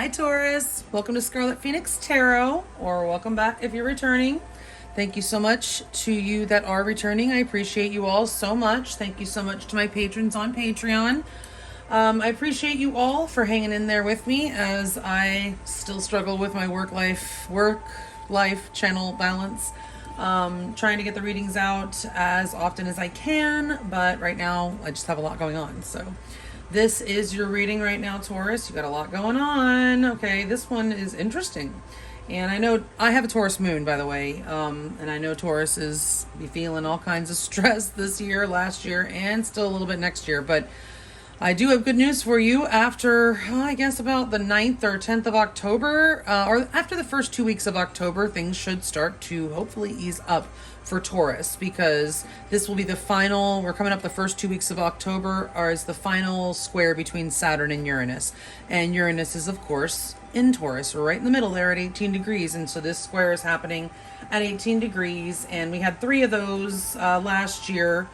Hi Taurus, welcome to Scarlet Phoenix Tarot, or welcome back if you're returning. Thank you so much to you that are returning. I appreciate you all so much. Thank you so much to my patrons on Patreon. I appreciate you all for hanging in there with me as I still struggle with my work life channel balance. Trying to get the readings out as often as I can, but right now I just have a lot going on. So this is your reading right now, Taurus. You got a lot going on. Okay, this one is interesting. And I know I have a Taurus moon, by the way. And I know Taurus is be feeling all kinds of stress this year, last year, and still a little bit next year. But I do have good news for you after, I guess, about the 9th or 10th of October, or after the first 2 weeks of October, things should start to hopefully ease up for Taurus, because this will be the final, we're coming up the first 2 weeks of October, or is the final square between Saturn and Uranus. And Uranus is, of course, in Taurus. We're right in the middle there at 18 degrees. And so this square is happening at 18 degrees. And we had 3 of those last year.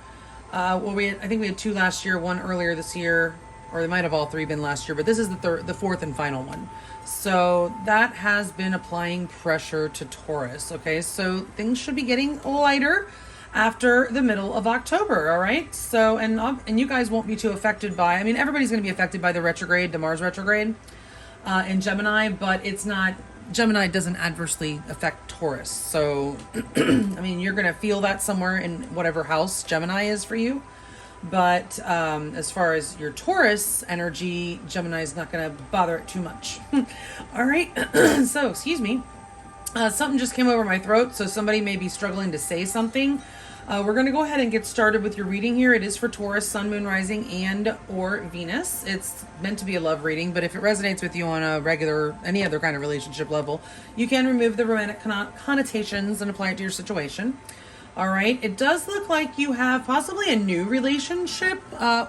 I think we had 2 last year, 1 earlier this year, or they might have all 3 been last year, but this is the fourth and final one. So that has been applying pressure to Taurus. Okay, so things should be getting lighter after the middle of October. All right, so and you guys won't be too affected by, I mean, everybody's going to be affected by the retrograde, the Mars retrograde in Gemini, but it's not, Gemini doesn't adversely affect Taurus. So, I mean, you're going to feel that somewhere in whatever house Gemini is for you. But as far as your Taurus energy, Gemini is not going to bother it too much. All right. So, excuse me. Something just came over my throat. So somebody may be struggling to say something. We're going to go ahead and get started with your reading here. It is for Taurus, Sun, Moon, Rising, and or Venus. It's meant to be a love reading, but if it resonates with you on a regular, any other kind of relationship level, you can remove the romantic connotations and apply it to your situation. All right. It does look like you have possibly a new relationship,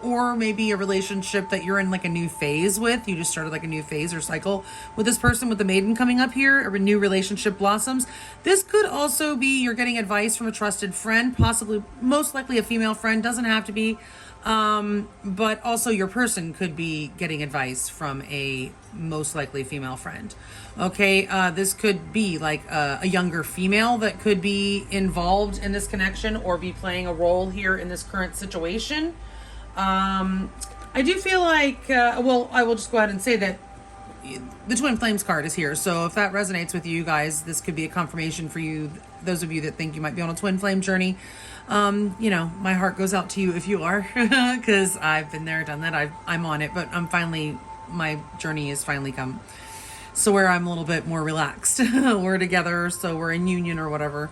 or maybe a relationship that you're in like a new phase with. You just started like a new phase or cycle with this person, with the maiden coming up here, or a new relationship blossoms. This could also be you're getting advice from a trusted friend, possibly, most likely a female friend, doesn't have to be. But also your person could be getting advice from a most likely female friend. Okay, this could be like a younger female that could be involved in this connection or be playing a role here in this current situation. I do feel like, well, I will just go ahead and say that the Twin Flames card is here. So if that resonates with you guys, this could be a confirmation for you, those of you that think you might be on a twin flame journey. You know, my heart goes out to you if you are, because I've been there, done that. I'm on it, but my journey has finally come. So where I'm a little bit more relaxed. We're together, so we're in union or whatever.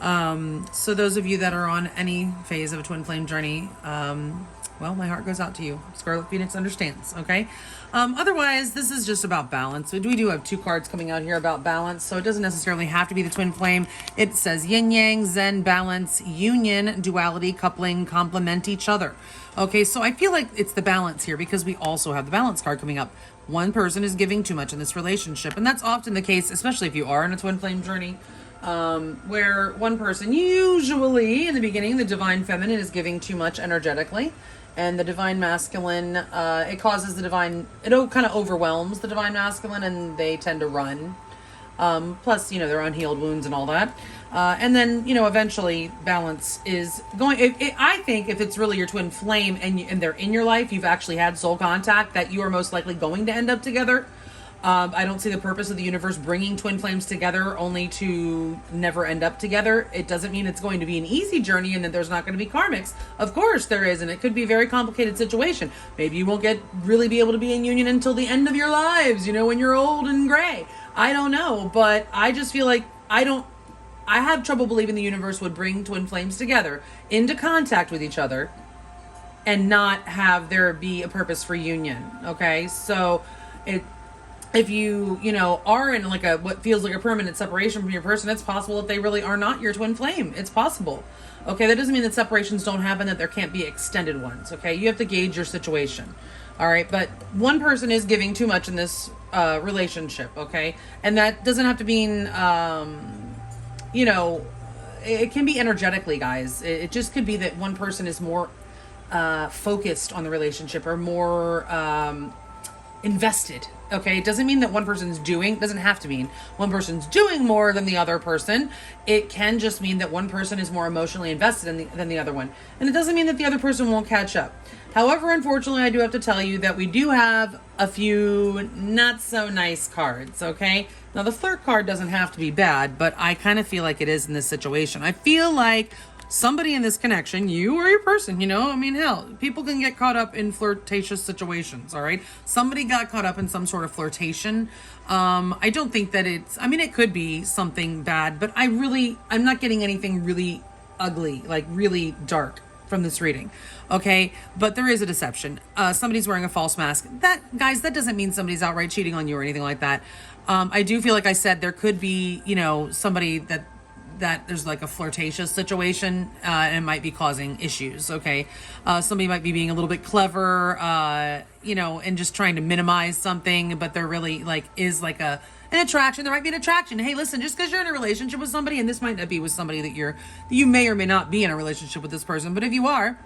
So those of you that are on any phase of a twin flame journey, well, my heart goes out to you. Scarlet Phoenix understands, okay? Otherwise, this is just about balance. We do have 2 cards coming out here about balance, so it doesn't necessarily have to be the twin flame. It says yin yang, zen, balance, union, duality, coupling, complement each other. Okay, so I feel like it's the balance here because we also have the balance card coming up. One person is giving too much in this relationship, and that's often the case, especially if you are in a twin flame journey, where one person, usually in the beginning, the divine feminine is giving too much energetically, and the divine masculine, it causes the divine, it kind of overwhelms the divine masculine, and they tend to run. Plus, you know, their unhealed wounds and all that. And then, you know, eventually balance is going, I think if it's really your twin flame and they're in your life, you've actually had soul contact, that you are most likely going to end up together. I don't see the purpose of the universe bringing twin flames together only to never end up together. It doesn't mean it's going to be an easy journey and that there's not going to be karmics. Of course there is, and it could be a very complicated situation. Maybe you won't really be able to be in union until the end of your lives, you know, when you're old and gray. I don't know, but I just feel like I have trouble believing the universe would bring twin flames together into contact with each other and not have there be a purpose for union. Okay, so if you know, are in like what feels like a permanent separation from your person, it's possible that they really are not your twin flame. It's possible. Okay, that doesn't mean that separations don't happen, that there can't be extended ones. Okay, you have to gauge your situation. All right, but one person is giving too much in this relationship. Okay, and that doesn't have to mean, you know, it can be energetically, guys. It just could be that one person is more focused on the relationship, or more invested. Okay, it doesn't mean that one person's doing, doesn't have to mean one person's doing more than the other person. It can just mean that one person is more emotionally invested than the other one. And it doesn't mean that the other person won't catch up. However, unfortunately, I do have to tell you that we do have a few not so nice cards, okay? Now, the flirt card doesn't have to be bad, but I kind of feel like it is in this situation. I feel like somebody in this connection, you or your person, you know, I mean, hell, people can get caught up in flirtatious situations, all right? Somebody got caught up in some sort of flirtation. I don't think that it's, I mean, it could be something bad, but I'm not getting anything really ugly, like really dark from this reading, okay? But there is a deception. Somebody's wearing a false mask. Guys, that doesn't mean somebody's outright cheating on you or anything like that. I do feel like I said there could be, you know, somebody that there's like a flirtatious situation and it might be causing issues, okay? Somebody might be being a little bit clever, you know, and just trying to minimize something, but there really like is like an attraction. There might be an attraction. Hey, listen, just because you're in a relationship with somebody, and this might not be with somebody that you may or may not be in a relationship with this person, but if you are,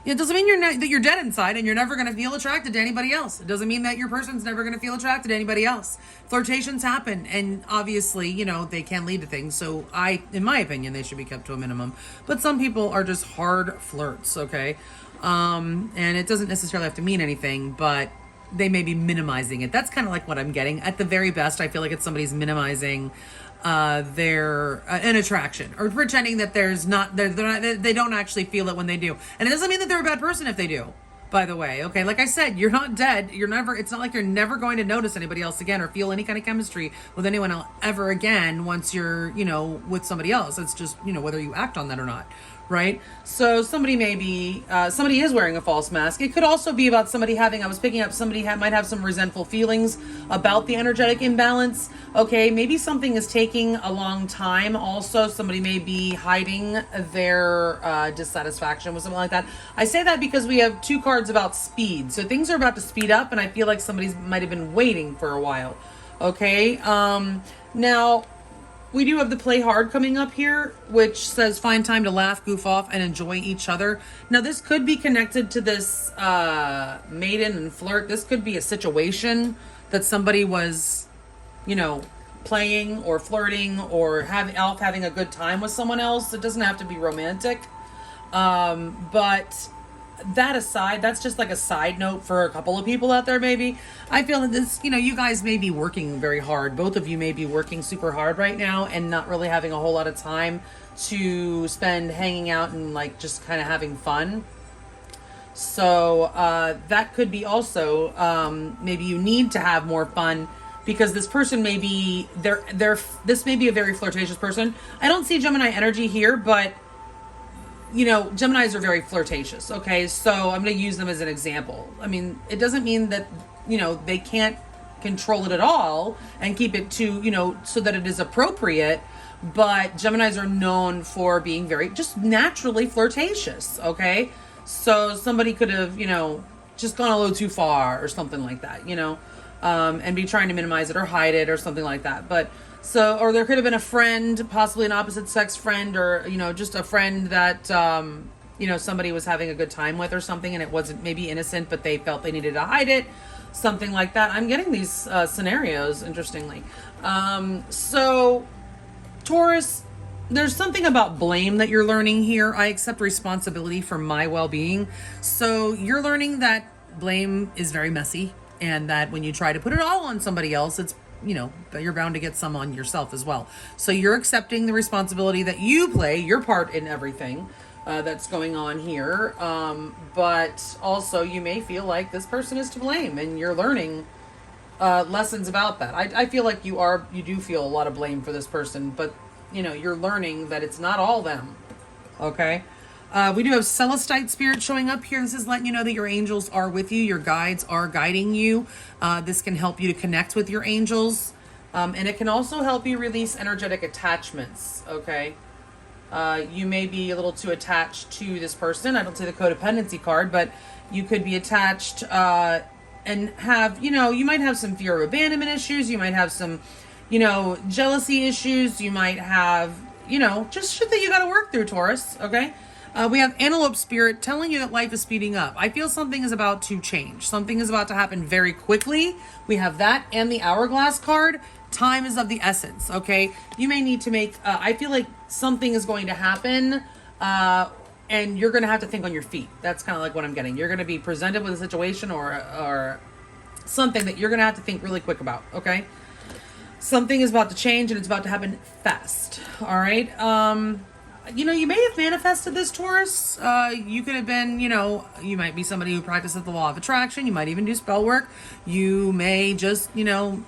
it doesn't mean that you're dead inside and you're never going to feel attracted to anybody else. It doesn't mean that your person's never going to feel attracted to anybody else. Flirtations happen, and obviously, you know, they can lead to things. So in my opinion, they should be kept to a minimum. But some people are just hard flirts, okay? And it doesn't necessarily have to mean anything, but they may be minimizing it. That's kind of like what I'm getting. At the very best, I feel like it's somebody's minimizing their an attraction, or pretending that they don't actually feel it when they do. And it doesn't mean that they're a bad person if they do, by the way. Okay, like I said, you're not dead. It's not like you're never going to notice anybody else again or feel any kind of chemistry with anyone else ever again once you're, you know, with somebody else. It's just, you know, whether you act on that or not. Right? So somebody is wearing a false mask. It could also be about somebody might have some resentful feelings about the energetic imbalance. Okay, maybe something is taking a long time. Also, somebody may be hiding their dissatisfaction with something like that. I say that because we have two cards about speed. So things are about to speed up, and I feel like somebody might have been waiting for a while. Okay, now, we do have the play hard coming up here, which says find time to laugh, goof off, and enjoy each other. Now, this could be connected to this maiden and flirt. This could be a situation that somebody was, you know, playing or flirting or having a good time with someone else. It doesn't have to be romantic. But that aside, that's just like a side note for a couple of people out there, maybe. I feel that this, you know, you guys may be working very hard. Both of you may be working super hard right now and not really having a whole lot of time to spend hanging out and like just kind of having fun. So that could be also maybe you need to have more fun because this person may be this may be a very flirtatious person. I don't see Gemini energy here, but you know, Geminis are very flirtatious, okay? So I'm going to use them as an example. I mean, it doesn't mean that, you know, they can't control it at all and keep it to, you know, so that it is appropriate, but Geminis are known for being very, just naturally flirtatious, okay? So somebody could have, you know, just gone a little too far or something like that, you know, and be trying to minimize it or hide it or something like that. But so, or there could have been a friend, possibly an opposite sex friend, or, you know, just a friend that, you know, somebody was having a good time with or something, and it wasn't maybe innocent, but they felt they needed to hide it, something like that. I'm getting these scenarios, interestingly. So, Taurus, there's something about blame that you're learning here. I accept responsibility for my well-being. So you're learning that blame is very messy, and that when you try to put it all on somebody else, it's, you know, you're bound to get some on yourself as well. So you're accepting the responsibility that you play your part in everything that's going on here. But also you may feel like this person is to blame, and you're learning lessons about that. I feel like you do feel a lot of blame for this person, but you know, you're learning that it's not all them. Okay. We do have Celestite spirit showing up here. This is letting you know that your angels are with you. Your guides are guiding you. This can help you to connect with your angels. And it can also help you release energetic attachments. Okay. You may be a little too attached to this person. I don't say the codependency card, but you could be attached and have, you know, you might have some fear of abandonment issues. You might have some, you know, jealousy issues. You might have, you know, just shit that you got to work through, Taurus. Okay. We have Antelope Spirit telling you that life is speeding up. I feel something is about to change. Something is about to happen very quickly. We have that and the Hourglass card. Time is of the essence, okay? You may need to make, I feel like something is going to happen, and you're going to have to think on your feet. That's kind of like what I'm getting. You're going to be presented with a situation or something that you're going to have to think really quick about, okay? Something is about to change and it's about to happen fast, all right? You know, you may have manifested this, Taurus. You could have been, you know, you might be somebody who practices the law of attraction. You might even do spell work. You may just, you know,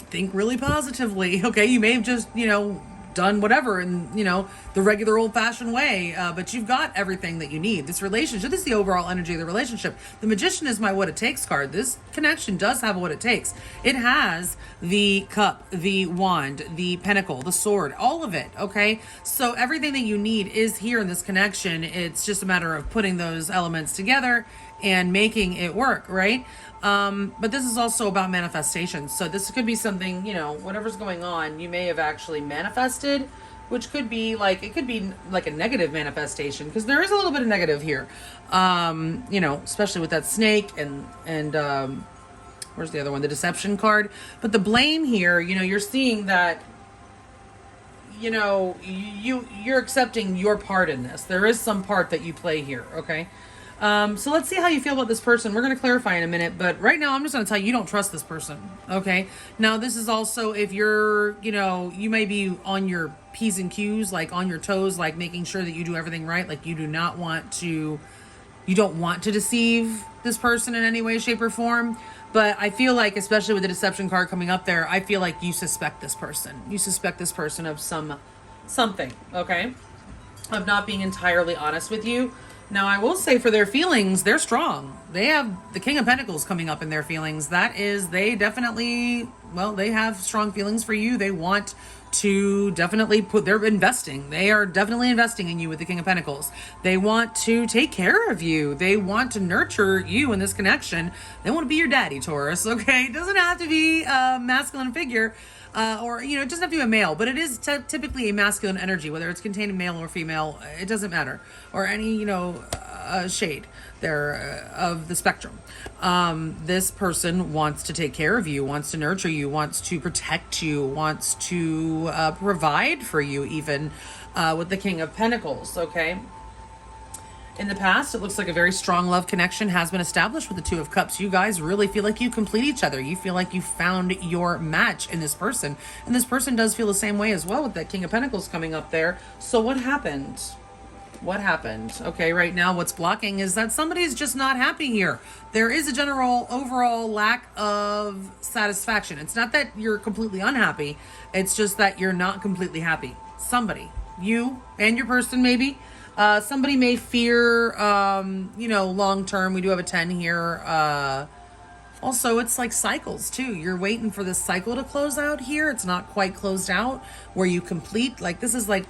think really positively. Okay, you may have just, you know, done whatever in, you know, the regular old-fashioned way, but you've got everything that you need. This relationship, this is the overall energy of the relationship. The Magician is my what it takes card. This connection does have what it takes. It has the cup, the wand, the pentacle, the sword, all of it, okay? So everything that you need is here in this connection. It's just a matter of putting those elements together and making it work, right? But this is also about manifestation. So this could be something, you know, whatever's going on, you may have actually manifested, which could be like, it could be like a negative manifestation, because there is a little bit of negative here. You know, especially with that snake and where's the other one? The deception card. But the blame here, you know, you're seeing that, you know, you're accepting your part in this. There is some part that you play here, okay? So let's see how you feel about this person. We're going to clarify in a minute, but right now I'm just going to tell you don't trust this person, okay? Now, this is also if you're, you know, you may be on your P's and Q's, like on your toes, like making sure that you do everything right. Like you don't want to deceive this person in any way, shape, or form. But I feel like, especially with the deception card coming up there, I feel like you suspect this person. You suspect this person of something, okay? Of not being entirely honest with you. Now, I will say for their feelings, they're strong. They have the King of Pentacles coming up in their feelings. That is, they definitely, well, they have strong feelings for you. They want to definitely they're investing. They are definitely investing in you with the King of Pentacles. They want to take care of you. They want to nurture you in this connection. They want to be your daddy, Taurus, okay? It doesn't have to be a masculine figure. Or, you know, it doesn't have to be a male, but it is typically a masculine energy, whether it's containing male or female, it doesn't matter. Or any, you know, shade there of the spectrum. This person wants to take care of you, wants to nurture you, wants to protect you, wants to provide for you, even with the King of Pentacles, okay? In the past, it looks like a very strong love connection has been established with the Two of Cups. You guys really feel like you complete each other. You feel like you found your match in this person. And this person does feel the same way as well with that King of Pentacles coming up there. So what happened? What happened? Okay, right now what's blocking is that somebody's just not happy here. There is a general overall lack of satisfaction. It's not that you're completely unhappy. It's just that you're not completely happy. Somebody, you and your person maybe, somebody may fear, you know, long term. We do have a 10 here. Also, it's like cycles too. You're waiting for this cycle to close out here. It's not quite closed out where you complete. Like this is like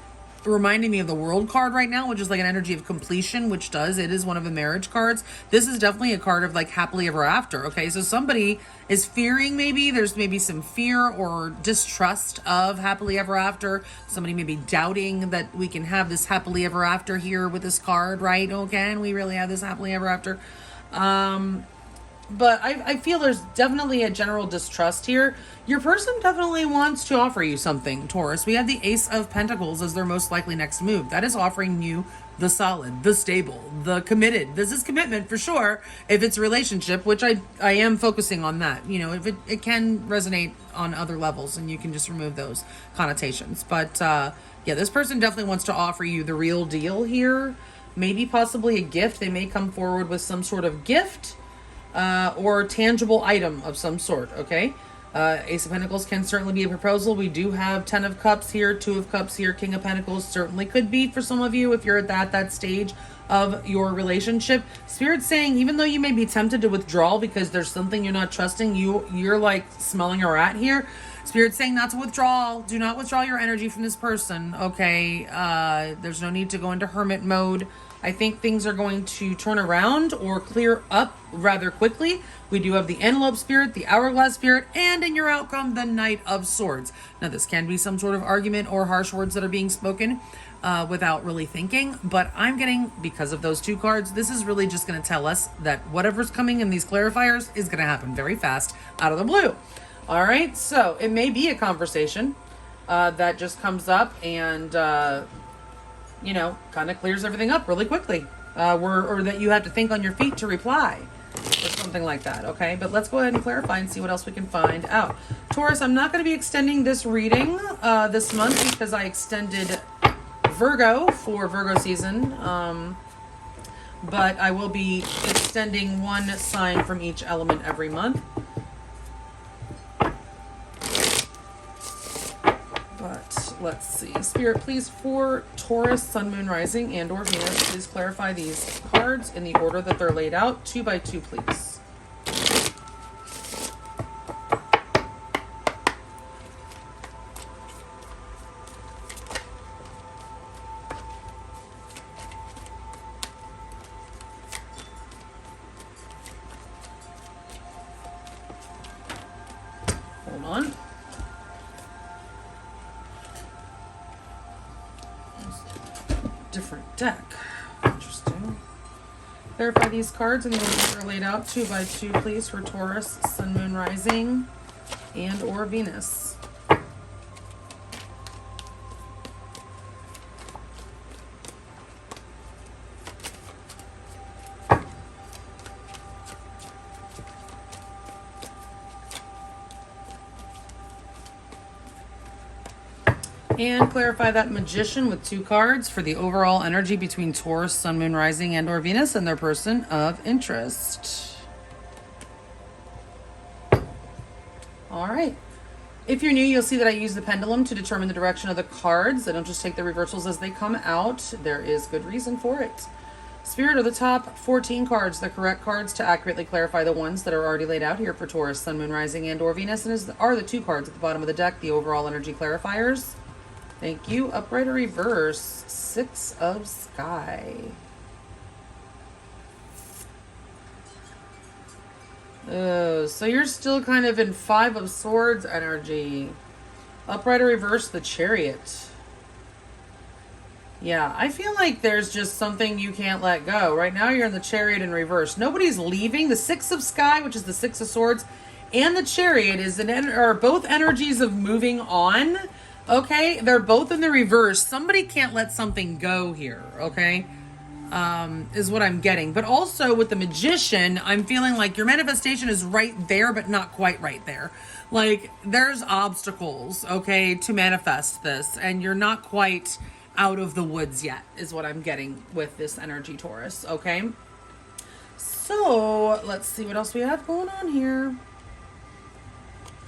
reminding me of the World card right now, which is like an energy of completion, which it is one of the marriage cards. This is definitely a card of like happily ever after. Okay, so somebody is fearing, maybe there's maybe some fear or distrust of happily ever after. Somebody may be doubting that we can have this happily ever after here with this card, right? Oh, can we really have this happily ever after? But I feel there's definitely a general distrust here. Your person definitely wants to offer you something, Taurus. We have the Ace of Pentacles as their most likely next move. That is offering you the solid, the stable, the committed. This is commitment for sure. If it's a relationship, which I am focusing on that. You know, if it can resonate on other levels and you can just remove those connotations. But yeah, this person definitely wants to offer you the real deal here. Maybe possibly a gift. They may come forward with some sort of gift. Or tangible item of some sort, okay? Ace of Pentacles can certainly be a proposal. We do have 10 of Cups here, 2 of Cups here, King of Pentacles certainly could be for some of you if you're at that stage of your relationship. Spirit's saying, even though you may be tempted to withdraw because there's something you're not trusting, you're like smelling a rat here. Spirit's saying not to withdraw. Do not withdraw your energy from this person, okay? There's no need to go into hermit mode. I think things are going to turn around or clear up rather quickly. We do have the Antelope Spirit, the Hourglass Spirit, and in your outcome, the Knight of Swords. Now, this can be some sort of argument or harsh words that are being spoken. without really thinking. But I'm getting, because of those two cards, this is really just going to tell us that whatever's coming in these clarifiers is going to happen very fast out of the blue. All right, so it may be a conversation that just comes up and, you know, kind of clears everything up really quickly. Or that you have to think on your feet to reply or something like that, okay? But let's go ahead and clarify and see what else we can find out. Taurus, I'm not going to be extending this reading this month because I extended Virgo for Virgo season, but I will be extending one sign from each element every month. But let's see. Spirit, please, for Taurus, Sun, Moon, Rising, and or Venus, please clarify these cards in the order that they're laid out. 2 by 2, please. Hold on. Different deck. Interesting. Clarify these cards in the order they're laid out. 2 by 2, please, for Taurus, Sun, Moon, Rising, and or Venus. And clarify that Magician with 2 cards for the overall energy between Taurus, Sun, Moon, Rising, and or Venus and their person of interest. All right. If you're new, you'll see that I use the pendulum to determine the direction of the cards. I don't just take the reversals as they come out. There is good reason for it. Spirit, are the top 14 cards the correct cards to accurately clarify the ones that are already laid out here for Taurus, Sun, Moon, Rising, and or Venus? And are the 2 cards at the bottom of the deck the overall energy clarifiers? Thank you. Upright or reverse. 6 of Sky. Oh, so you're still kind of in 5 of Swords energy. Upright or reverse, the Chariot. Yeah, I feel like there's just something you can't let go. Right now you're in the Chariot in reverse. Nobody's leaving. The 6 of Sky, which is the 6 of Swords, and the Chariot are both energies of moving on. Okay, they're both in the reverse. Somebody can't let something go here, okay? Is what I'm getting. But also with the Magician, I'm feeling like your manifestation is right there, but not quite right there. Like, there's obstacles, okay, to manifest this, and you're not quite out of the woods yet, is what I'm getting with this energy, Taurus, okay? So, let's see what else we have going on here.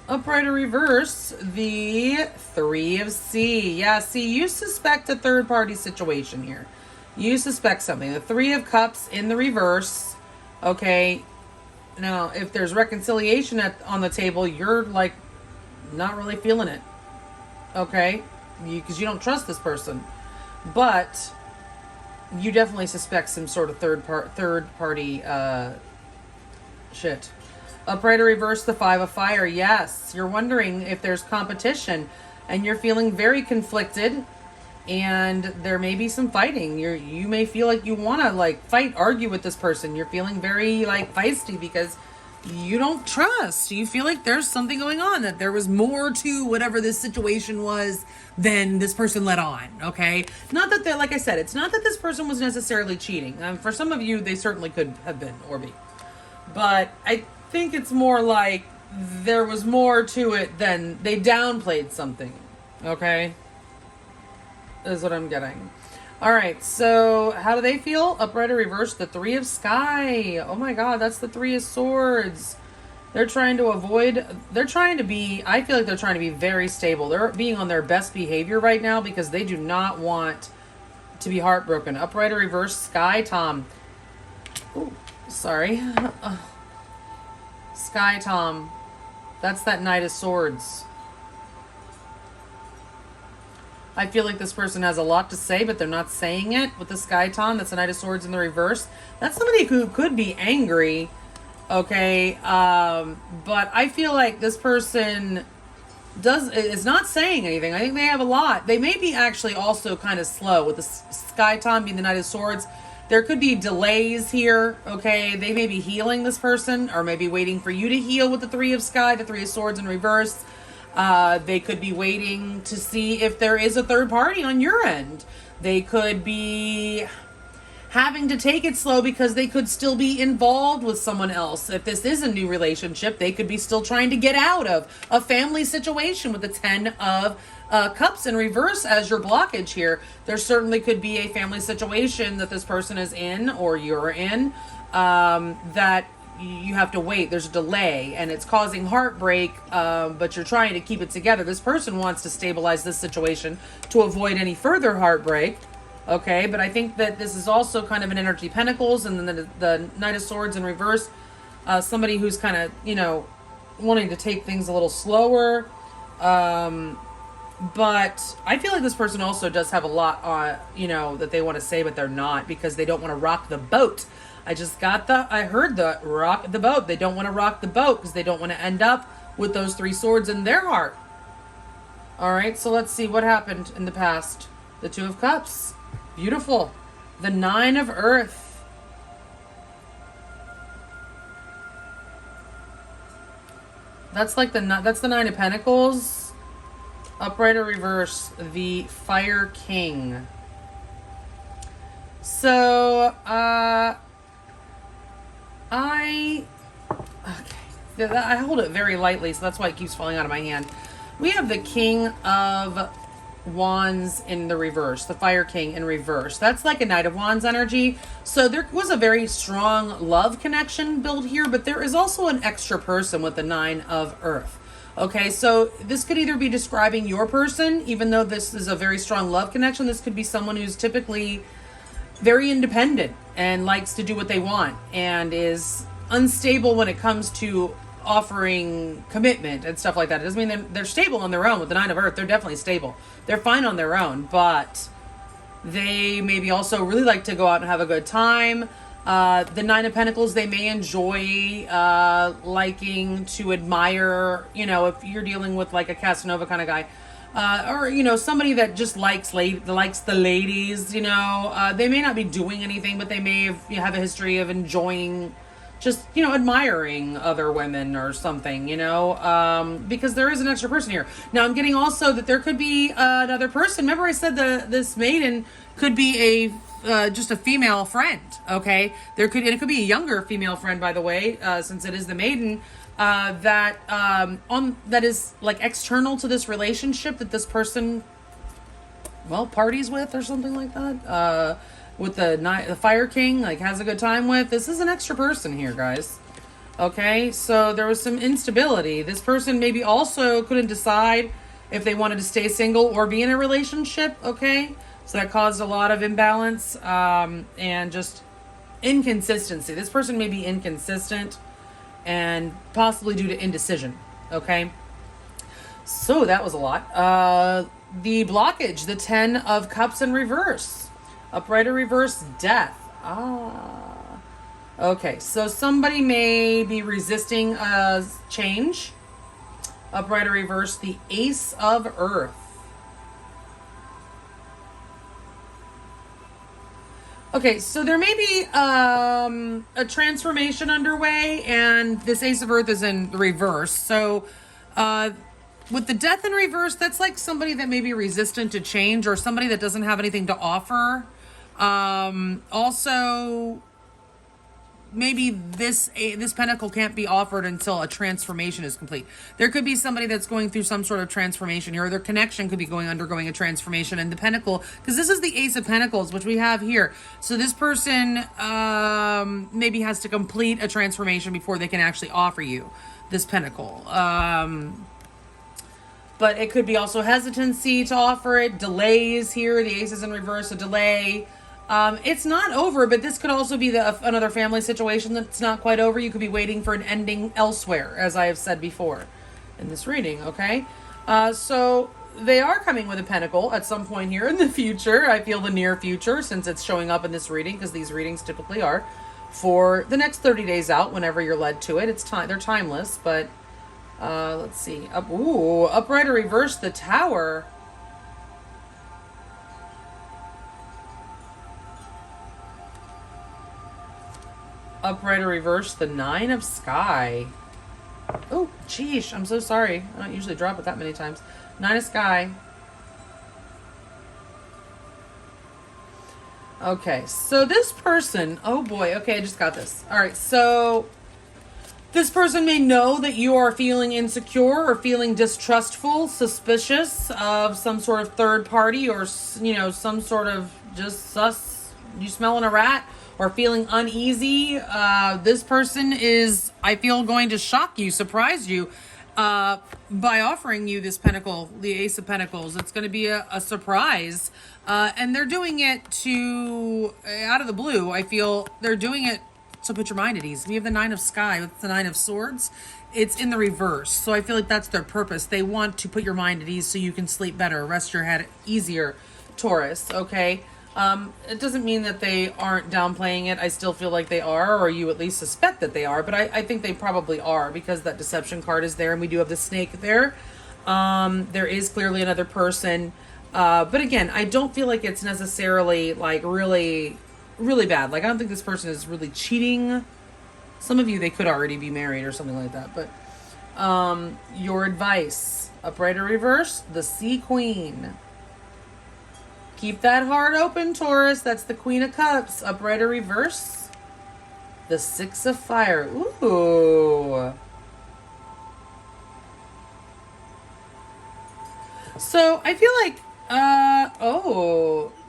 Upright or reverse, the 3 of C. Yeah, see, you suspect a third-party situation here. You suspect something. The 3 of Cups in the reverse. Okay. Now, if there's reconciliation on the table, you're, like, not really feeling it. Okay? Because you don't trust this person. But you definitely suspect some sort of third-party shit. Upright or reverse, the 5 of Fire. Yes, you're wondering if there's competition and you're feeling very conflicted and there may be some fighting. You may feel like you want to like fight, argue with this person. You're feeling very like feisty because you don't trust. You feel like there's something going on, that there was more to whatever this situation was than this person let on, okay? Not that they're, like I said, it's not that this person was necessarily cheating. For some of you, they certainly could have been or be. But I think it's more like there was more to it than they downplayed something, okay? Is what I'm getting. All right, so how do they feel? Upright or reverse, the 3 of Sky. Oh my God, that's the 3 of Swords. They're trying to avoid, I feel like they're trying to be very stable. They're being on their best behavior right now because they do not want to be heartbroken. Upright or reverse, Sky, Tom. Ooh, sorry. Sky, Tom. That's that Knight of Swords. I feel like this person has a lot to say, but they're not saying it with the Sky, Tom. That's the Knight of Swords in the reverse. That's somebody who could be angry, okay? But I feel like this person is not saying anything. I think they have a lot. They may be actually also kind of slow with the Sky Tom being the Knight of Swords. There could be delays here, okay? They may be healing this person, or maybe waiting for you to heal with the Three of Sky, the Three of Swords in reverse. They could be waiting to see if there is a third party on your end. They could be having to take it slow because they could still be involved with someone else. If this is a new relationship, they could be still trying to get out of a family situation with the Ten of Cups in reverse as your blockage here. There certainly could be a family situation that this person is in, or you're in, that you have to wait. There's a delay and it's causing heartbreak, but you're trying to keep it together. This person wants to stabilize this situation to avoid any further heartbreak. Okay, but I think that this is also kind of an Energy Pentacles, and then the Knight of Swords in reverse. Somebody who's kind of, you know, wanting to take things a little slower. But I feel like this person also does have a lot, you know, that they want to say, but they're not, because they don't want to rock the boat. I heard the rock the boat. They don't want to rock the boat because they don't want to end up with those three swords in their heart. All right, so let's see what happened in the past. The Two of Cups. Beautiful. The Nine of Earth. That's like that's the Nine of Pentacles. Upright or reverse, the Fire King. So, I hold it very lightly, so that's why it keeps falling out of my hand. We have the King of Wands in the reverse, the Fire King in reverse. That's like a Knight of Wands energy. So there was a very strong love connection built here, but there is also an extra person with the Nine of Earth. Okay, so this could either be describing your person, even though this is a very strong love connection. This could be someone who's typically very independent and likes to do what they want and is unstable when it comes to offering commitment and stuff like that. It doesn't mean they're stable on their own. With the Nine of Earth, they're definitely stable. They're fine on their own, but they maybe also really like to go out and have a good time. The Nine of Pentacles, they may enjoy liking to admire, you know, if you're dealing with like a Casanova kind of guy, or, you know, somebody that just likes the ladies, you know. They may not be doing anything, but they may have a history of enjoying just, you know, admiring other women or something, you know, because there is an extra person here. Now, I'm getting also that there could be another person. Remember I said this maiden could be just a female friend, okay? And it could be a younger female friend, by the way, since it is the maiden, that is like external to this relationship that this person, well, parties with or something like that. With the Fire King, like, has a good time with. This is an extra person here, guys. Okay, so there was some instability. This person maybe also couldn't decide if they wanted to stay single or be in a relationship, okay? So that caused a lot of imbalance and just inconsistency. This person may be inconsistent and possibly due to indecision, okay? So that was a lot. The blockage, the Ten of Cups in reverse. Upright or reverse, Death. Okay, so somebody may be resisting change. Upright or reverse, the Ace of Earth. Okay, so there may be a transformation underway, and this Ace of Earth is in the reverse. So with the Death in reverse, that's like somebody that may be resistant to change, or somebody that doesn't have anything to offer. Also, maybe this pentacle can't be offered until a transformation is complete. There could be somebody that's going through some sort of transformation here, or their connection could be undergoing a transformation, and the pentacle, because this is the Ace of Pentacles, which we have here. So this person maybe has to complete a transformation before they can actually offer you this pentacle. But it could be also hesitancy to offer it, delays here. The Ace is in reverse, a delay. It's not over, but this could also be another family situation that's not quite over. You could be waiting for an ending elsewhere, as I have said before in this reading, okay? So they are coming with a pentacle at some point here in the future. I feel the near future, since it's showing up in this reading, because these readings typically are for the next 30 days out, whenever you're led to it. They're timeless, but Let's see. Upright or reverse, the Tower. Upright or reverse, the Nine of Sky. Oh, geesh, I'm so sorry. I don't usually drop it that many times. Nine of Sky. Okay, so this person, oh boy, okay, I just got this. All right, so this person may know that you are feeling insecure or feeling distrustful, suspicious of some sort of third party, or, you know, some sort of just sus, you smelling a rat, or feeling uneasy. This person is, I feel, going to shock you, surprise you, by offering you this pentacle, the Ace of Pentacles. It's going to be a surprise. And they're doing it out of the blue. I feel they're doing it to put your mind at ease. We have the Nine of Sky with the Nine of Swords. It's in the reverse. So I feel like that's their purpose. They want to put your mind at ease so you can sleep better, rest your head easier, Taurus, okay? It doesn't mean that they aren't downplaying it. I still feel like they are, or you at least suspect that they are, but I think they probably are, because that deception card is there, and we do have the snake there. There is clearly another person. But again, I don't feel like it's necessarily like really, really bad. Like, I don't think this person is really cheating. Some of you, they could already be married or something like that. But your advice, upright or reverse, the Sea Queen. Keep that heart open, Taurus. That's the Queen of Cups. Upright or reverse, the Six of Fire. Ooh. So I feel like,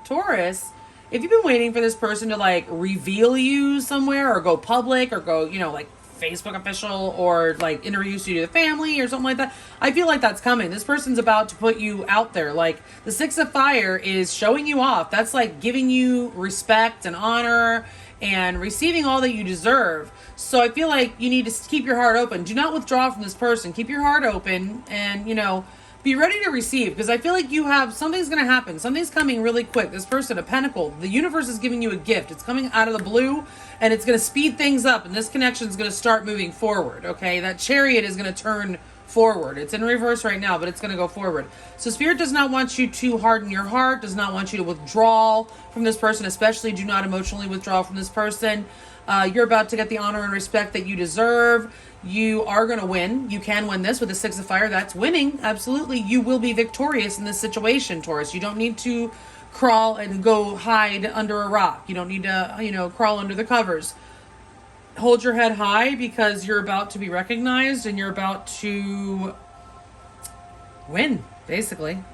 Taurus, if you've been waiting for this person to like reveal you somewhere, or go public, or go, you know, like Facebook official, or like introduce you to the family or something like that, I feel like that's coming. This person's about to put you out there. Like, the Six of Fire is showing you off. That's like giving you respect and honor and receiving all that you deserve. So I feel like you need to keep your heart open. Do not withdraw from this person. Keep your heart open, and, you know, be ready to receive, because I feel like you have, something's going to happen. Something's coming really quick. This person, a pentacle, the universe is giving you a gift. It's coming out of the blue, and it's going to speed things up, and this connection is going to start moving forward, okay? That Chariot is going to turn forward. It's in reverse right now, but it's going to go forward. So Spirit does not want you to harden your heart, does not want you to withdraw from this person, especially do not emotionally withdraw from this person. You're about to get the honor and respect that you deserve. You are going to win. You can win this with the Six of Fire. That's winning. Absolutely. You will be victorious in this situation, Taurus. You don't need to crawl and go hide under a rock. You don't need to, you know, crawl under the covers. Hold your head high, because you're about to be recognized, and you're about to win, basically.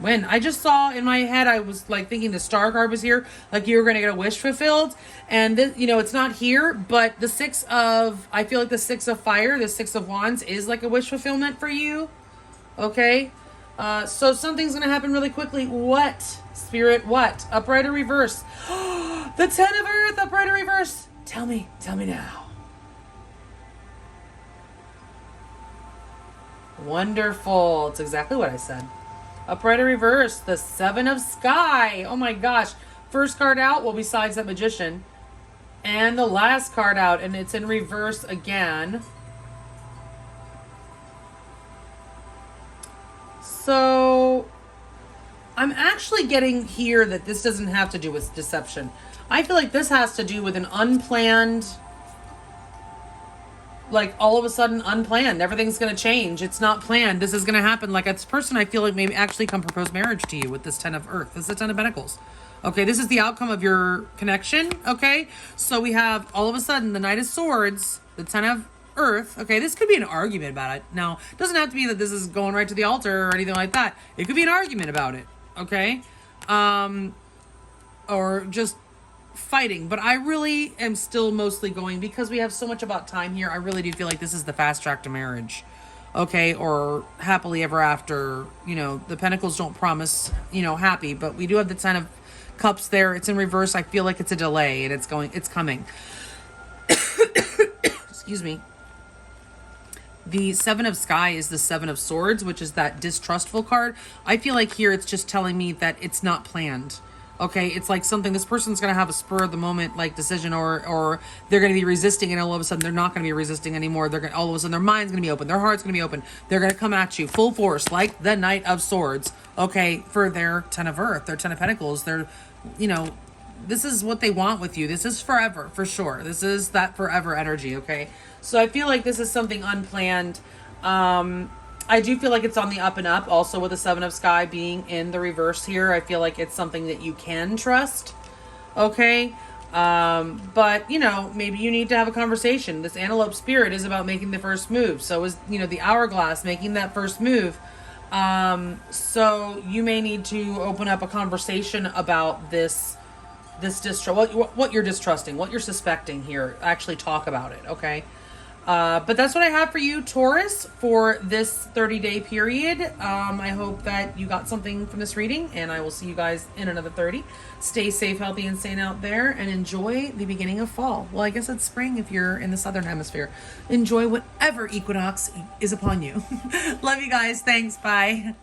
Win. I just saw in my head, I was like thinking the Star card was here, like you were going to get a wish fulfilled. And this, you know, it's not here, but the I feel like the Six of Fire, the Six of Wands is like a wish fulfillment for you. Okay. So something's going to happen really quickly. What? Spirit, what? Upright or reverse? The Ten of Earth, upright or reverse? Tell me now. Wonderful. It's exactly what I said. Upright or reverse, the Seven of Sky. Oh my gosh. First card out, well, besides that Magician. And the last card out, and it's in reverse again. So I'm actually getting here that this doesn't have to do with deception. I feel like this has to do with an unplanned, like all of a sudden unplanned. Everything's going to change. It's not planned. This is going to happen. Like, this person, I feel like, maybe actually come propose marriage to you with this Ten of Earth. This is the Ten of Pentacles. Okay, this is the outcome of your connection. Okay, so we have all of a sudden the Knight of Swords, the Ten of Earth. Okay, this could be an argument about it. Now, it doesn't have to be that this is going right to the altar or anything like that. It could be an argument about it. Okay, or just fighting. But I really am still mostly going, because we have so much about time here, I really do feel like this is the fast track to marriage. Okay, or happily ever after. You know, the Pentacles don't promise, you know, happy, but we do have the Ten of Cups there. It's in reverse. I feel like it's a delay, and it's coming. Excuse me. The Seven of Sky is the Seven of Swords, which is that distrustful card. I feel like here it's just telling me that it's not planned. Okay, it's like something, this person's going to have a spur of the moment like decision, or they're going to be resisting, and all of a sudden they're not going to be resisting anymore. They're going, all of a sudden their mind's going to be open, their heart's going to be open. They're going to come at you full force like the Knight of Swords. Okay, for their 10 of Earth, their 10 of Pentacles. They're, you know, this is what they want with you. This is forever, for sure. This is that forever energy, okay? So I feel like this is something unplanned. I do feel like it's on the up and up, also with the Seven of Sky being in the reverse here. I feel like it's something that you can trust, okay? But, you know, maybe you need to have a conversation. This Antelope Spirit is about making the first move. So is, you know, the Hourglass making that first move. So you may need to open up a conversation about this distrust, what you're distrusting, what you're suspecting here. Actually talk about it, okay? But that's what I have for you, Taurus, for this 30-day period. I hope that you got something from this reading, and I will see you guys in another 30. Stay safe, healthy, and sane out there, and enjoy the beginning of fall. Well, I guess it's spring if you're in the southern hemisphere. Enjoy whatever equinox is upon you. Love you guys. Thanks. Bye.